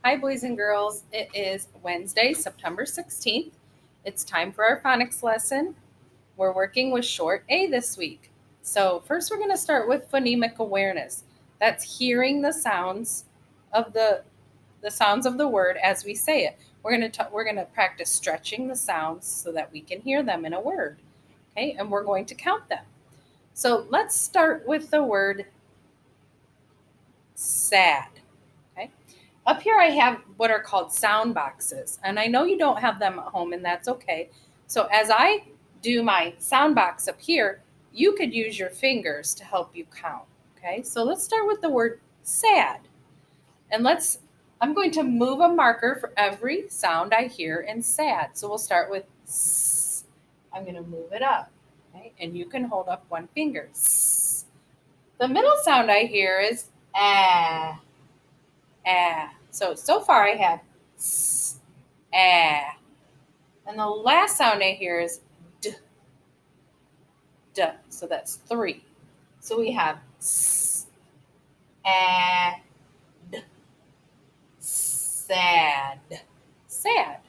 Hi, boys and girls. It is Wednesday, September 16th. It's time for our phonics lesson. We're working with short A this week. So first we're going to start with phonemic awareness. That's hearing the sounds of the sounds of the word as we say it. We're going to practice stretching the sounds so that we can hear them in a word. Okay? And we're going to count them. So let's start with the word sad. Okay? Up here I have what are called sound boxes, and I know you don't have them at home, and that's okay. So as I do my sound box up here, you could use your fingers to help you count. Okay, so let's start with the word sad. And I'm going to move a marker for every sound I hear in sad. So we'll start with S. I'm going to move it up. Okay, and you can hold up one finger. S. The middle sound I hear is ah. Ah. So far I have S, ah. And the last sound I hear is D, D. So that's 3. So we have S, ah, D, sad, sad.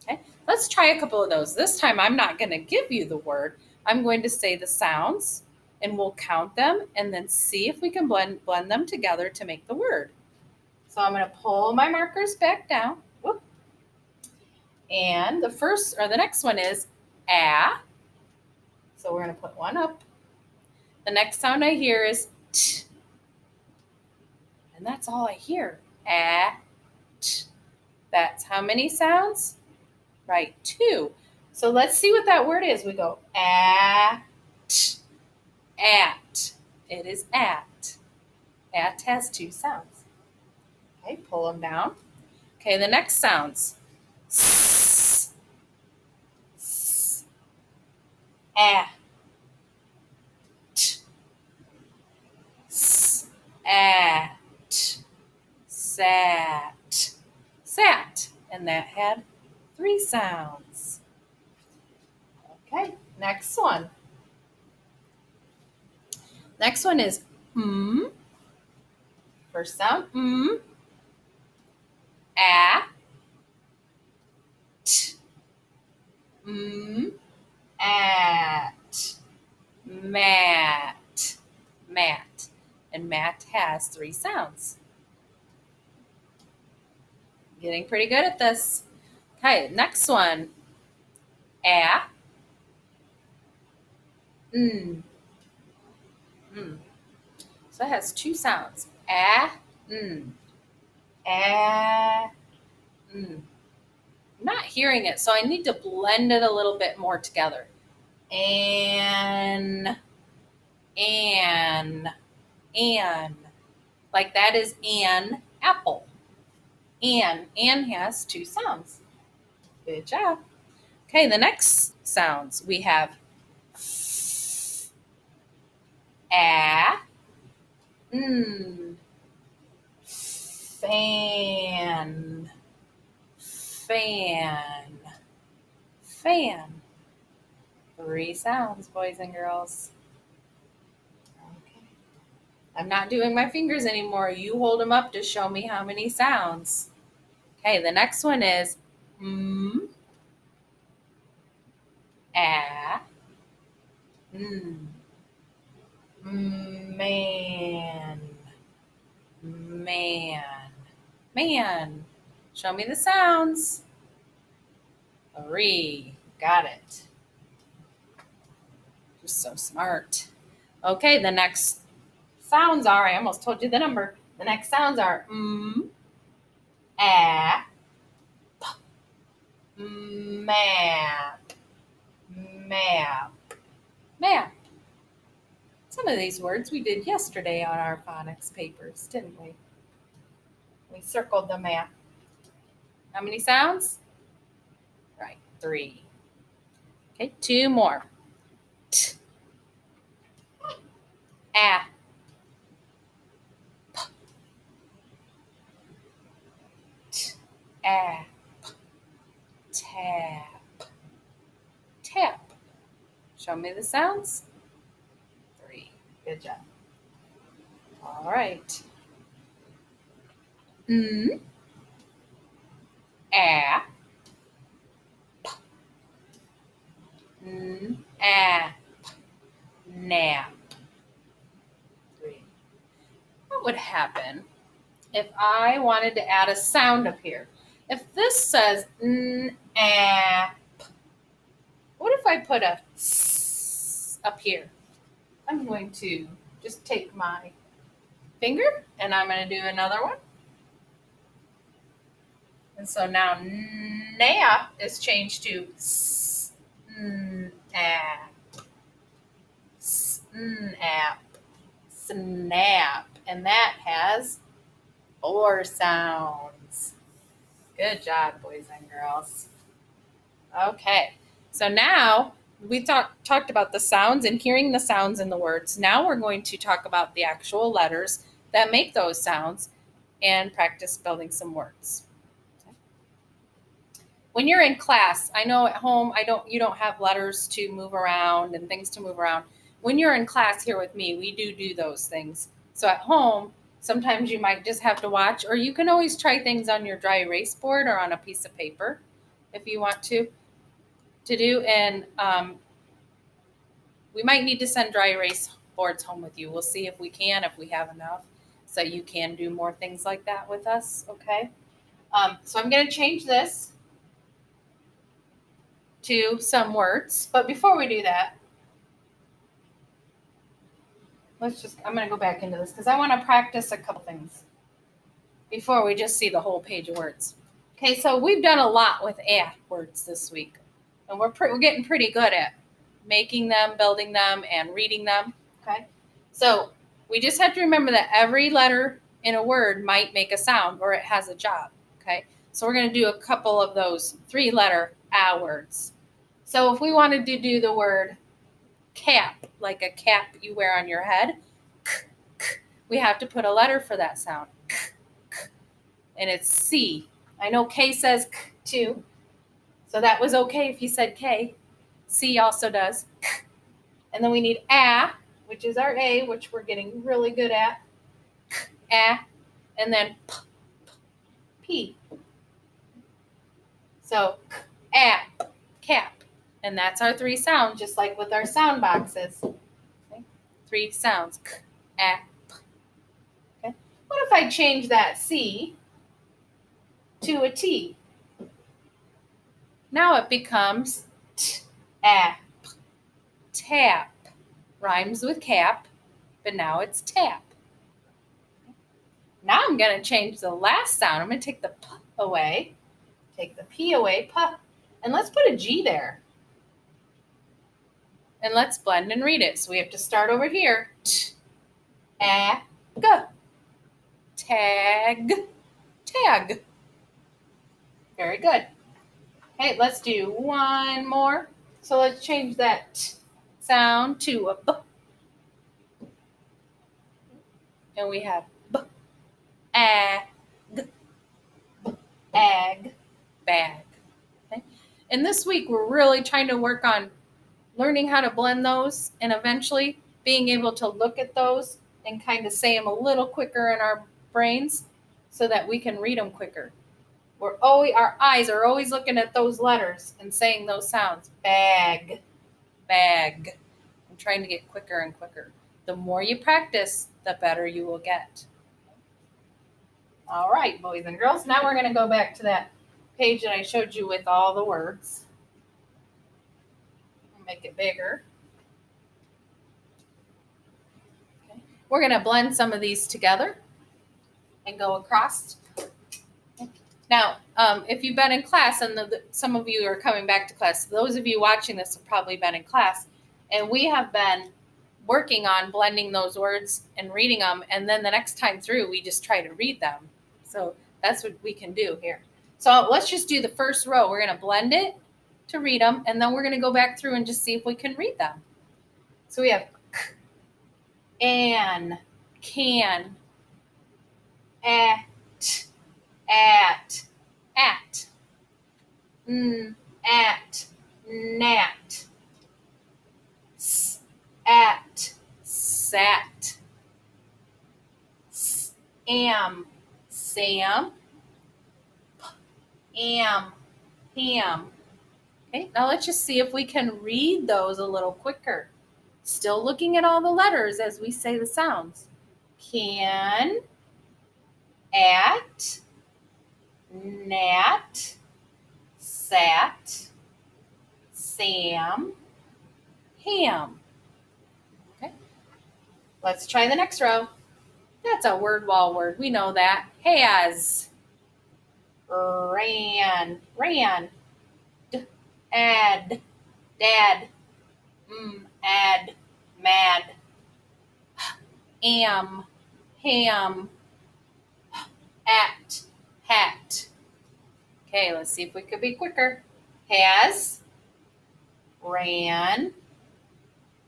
Okay, let's try a couple of those. This time I'm not going to give you the word. I'm going to say the sounds, and we'll count them and then see if we can blend them together to make the word. So I'm going to pull my markers back down. Whoop. And the next one is ah. So we're going to put one up. The next sound I hear is t. And that's all I hear. Ah, t. That's how many sounds? Right, 2. So let's see what that word is. We go at, at. It is at. At has 2 sounds. Okay, pull them down. Okay, the next sounds. S, s, ah, t, s, at, sat, sat. And that had 3 sounds. Okay, next one. Next one is First sound, ah, t, at, mat, mat. And mat has 3 sounds. Getting pretty good at this. Okay, next one. Ah, So it has 2 sounds. Ah, ah, I'm not hearing it, so I need to blend it a little bit more together. And. Like that is an apple. An has 2 sounds. Good job. Okay, the next sounds we have a, fan, fan, fan. 3 sounds, boys and girls. Okay. I'm not doing my fingers anymore. You hold them up to show me how many sounds. Okay, the next one is a, man, man, man. Show me the sounds. 3. Got it. You're so smart. Okay, the next sounds are, I almost told you the number. The next sounds are a, p, map, map, map. Some of these words we did yesterday on our phonics papers, didn't we? We circled the map. How many sounds? Right, 3. Okay, 2 more. T, a, p, t, a, p, tap, tap. Show me the sounds. 3. Good job. All right. A, N, A, nap. 3. What would happen if I wanted to add a sound up here? If this says N, A, what if I put a S up here? I'm going to just take my finger and I'm going to do another one. And so now nap is changed to snap, snap, snap. And that has 4 sounds. Good job, boys and girls. Okay, so now we talked about the sounds and hearing the sounds in the words. Now we're going to talk about the actual letters that make those sounds and practice building some words. When you're in class, I know at home you don't have letters to move around and things to move around. When you're in class here with me, we do those things. So at home, sometimes you might just have to watch, or you can always try things on your dry erase board or on a piece of paper if you want to do. And we might need to send dry erase boards home with you. We'll see if we can, if we have enough, so you can do more things like that with us, okay? So I'm going to change this to some words. But before we do that, I'm going to go back into this because I want to practice a couple things before we just see the whole page of words. Okay, so we've done a lot with words this week, and we're getting pretty good at making them, building them, and reading them, okay? So we just have to remember that every letter in a word might make a sound or it has a job, okay? So we're going to do a couple of those 3-letter words. So if we wanted to do the word cap, like a cap you wear on your head, we have to put a letter for that sound. And it's C. I know K says K too, so that was okay if you said K. C also does. And then we need A, which is our A, which we're getting really good at. A, and then P. So A, cap. And that's our 3 sounds, just like with our sound boxes. Okay? 3 sounds. K, A, P. Okay? What if I change that C to a T? Now it becomes tap. Tap. Rhymes with cap, but now it's tap. Now I'm going to change the last sound. I'm going to take the P away, take the P away, P, and let's put a G there. And let's blend and read it. So we have to start over here. Tag. Tag. Tag. Very good. Okay, let's do one more. So let's change that T sound to a B. And we have B, ag, ag, bag. Okay? And this week we're really trying to work on learning how to blend those and eventually being able to look at those and kind of say them a little quicker in our brains so that we can read them quicker. Our eyes are always looking at those letters and saying those sounds. Bag, bag. I'm trying to get quicker and quicker. The more you practice, the better you will get. All right, boys and girls. Now we're going to go back to that page that I showed you with all the words. Make it bigger. Okay. We're going to blend some of these together and go across. Now, if you've been in class, and some of you are coming back to class, those of you watching this have probably been in class, and we have been working on blending those words and reading them, and then the next time through, we just try to read them. So that's what we can do here. So let's just do the first row. We're going to blend it to read them, and then we're going to go back through and just see if we can read them. So we have k, an, can, at, at, at, nat, at, sat, am, Sam, am, ham. Okay, now let's just see if we can read those a little quicker. Still looking at all the letters as we say the sounds. Can, at, nat, sat, Sam, ham. Okay, let's try the next row. That's a word wall word. We know that. Has, ran, add, dad, add, mad, am, ham, at, hat. Okay, let's see if we could be quicker. Has, ran,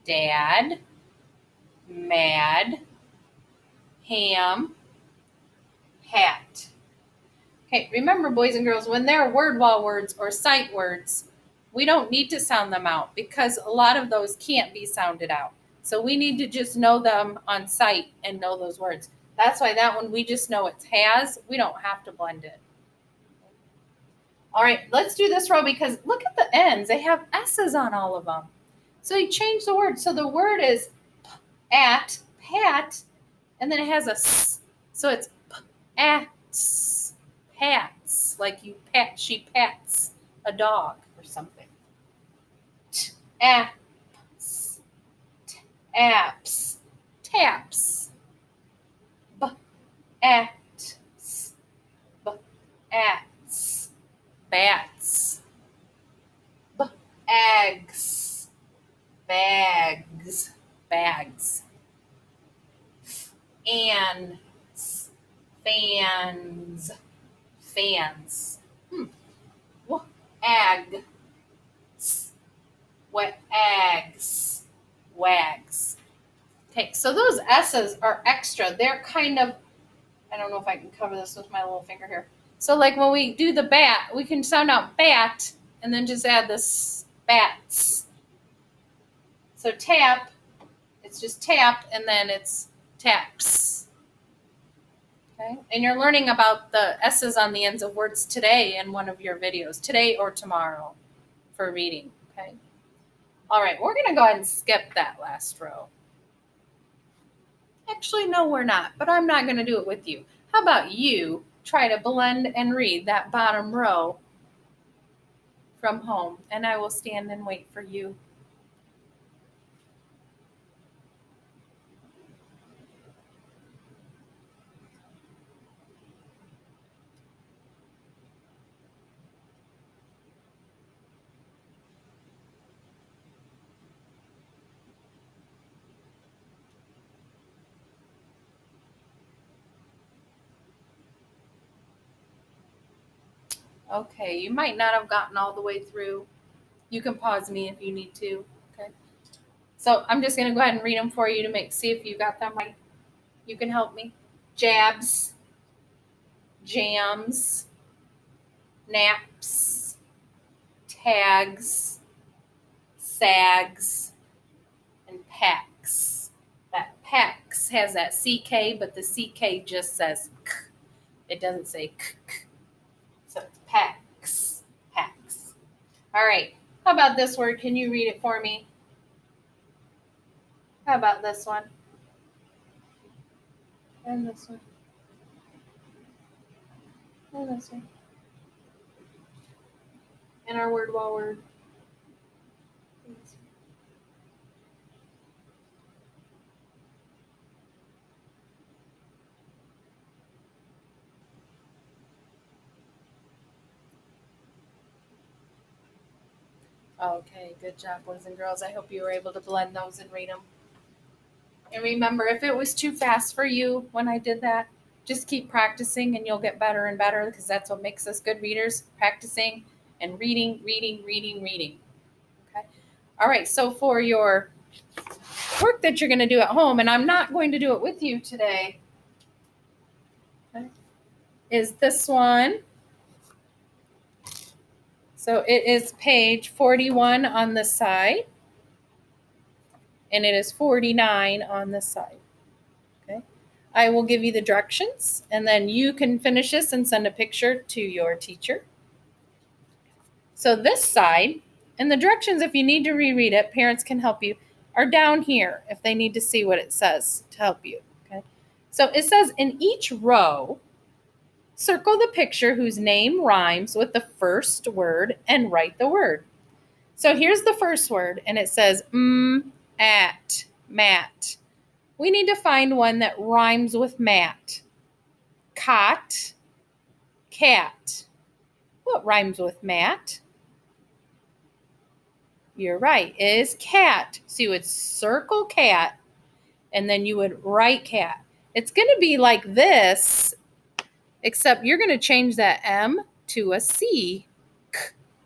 dad, mad, ham, hat. Okay, remember, boys and girls, when they're word wall words or sight words, we don't need to sound them out because a lot of those can't be sounded out. So we need to just know them on sight and know those words. That's why that one we just know it's has. We don't have to blend it. All right, let's do this row because look at the ends. They have S's on all of them. So you change the word. So the word is at, pat, and then it has a S. So it's ats, pats, like you pat, she pats a dog or something. Apps, apps, taps, ats, ats, bats, eggs, bags, bags, fans, fans, fans, ag, wags, wags. Okay, so those S's are extra. They're kind of, I don't know if I can cover this with my little finger here. So like when we do the bat, we can sound out bat and then just add this bats. So tap, it's just tap and then it's taps. Okay, and you're learning about the S's on the ends of words today in one of your videos, today or tomorrow for reading. Okay. All right, we're going to go ahead and skip that last row. Actually, no, we're not, but I'm not going to do it with you. How about you try to blend and read that bottom row from home, and I will stand and wait for you. Okay, you might not have gotten all the way through. You can pause me if you need to. Okay. So I'm just going to go ahead and read them for you to see if you got them right. You can help me. Jabs, jams, naps, tags, sags, and packs. That packs has that CK, but the CK just says K. It doesn't say K. So it's packs, packs. All right. How about this word? Can you read it for me? How about this one? And this one. And this one. And our word wall word. Okay, good job, boys and girls. I hope you were able to blend those and read them. And remember, if it was too fast for you when I did that, just keep practicing and you'll get better and better because that's what makes us good readers, practicing and reading. Okay. All right, so for your work that you're going to do at home, and I'm not going to do it with you today, okay, is this one. So it is page 41 on the side, and it is 49 on the side. Okay. I will give you the directions, and then you can finish this and send a picture to your teacher. So this side, and the directions, if you need to reread it, parents can help you, are down here if they need to see what it says to help you. Okay. So it says in each row, circle the picture whose name rhymes with the first word and write the word. So here's the first word, and it says at, mat. We need to find one that rhymes with mat. Cot, cat. What rhymes with mat? You're right, is cat. So you would circle cat, and then you would write cat. It's going to be like this, except you're going to change that M to a C,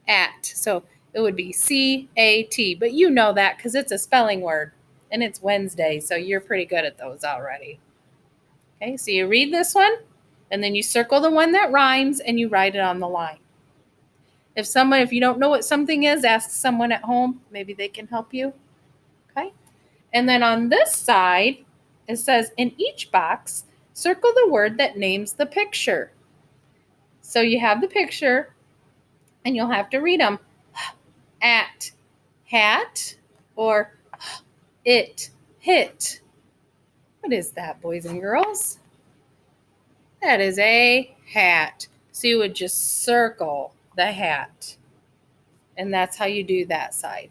at. So it would be C-A-T, but you know that because it's a spelling word, and it's Wednesday, so you're pretty good at those already. Okay, so you read this one, and then you circle the one that rhymes, and you write it on the line. If you don't know what something is, ask someone at home. Maybe they can help you. Okay. And then on this side, it says in each box, circle the word that names the picture. So you have the picture, and you'll have to read them. At, hat, or it, hit. What is that, boys and girls? That is a hat. So you would just circle the hat. And that's how you do that side.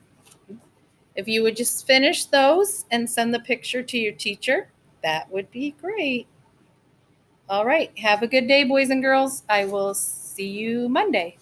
If you would just finish those and send the picture to your teacher, that would be great. All right. Have a good day, boys and girls. I will see you Monday.